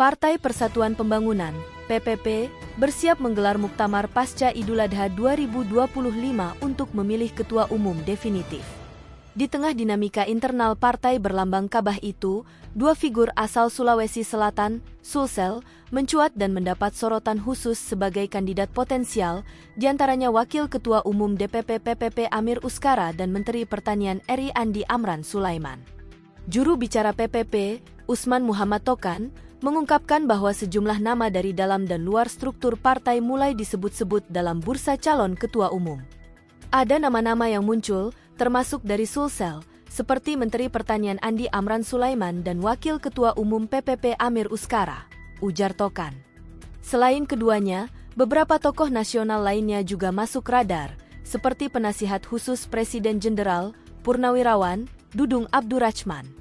Partai Persatuan Pembangunan, PPP, bersiap menggelar muktamar pasca Idul Adha 2025 untuk memilih ketua umum definitif. Di tengah dinamika internal partai berlambang Kabah itu, dua figur asal Sulawesi Selatan, Sulsel, mencuat dan mendapat sorotan khusus sebagai kandidat potensial, diantaranya Wakil Ketua Umum DPP PPP Amir Uskara dan Menteri Pertanian RI Andi Amran Sulaiman. Juru bicara PPP, Usman Muhammad Tokan, mengungkapkan bahwa sejumlah nama dari dalam dan luar struktur partai mulai disebut-sebut dalam bursa calon ketua umum. Ada nama-nama yang muncul, termasuk dari Sulsel, seperti Menteri Pertanian Andi Amran Sulaiman dan Wakil Ketua Umum PPP Amir Uskara, ujar Tokan. Selain keduanya, beberapa tokoh nasional lainnya juga masuk radar, seperti Penasihat Khusus Presiden Jenderal, Purnawirawan, Dudung Abdurrachman.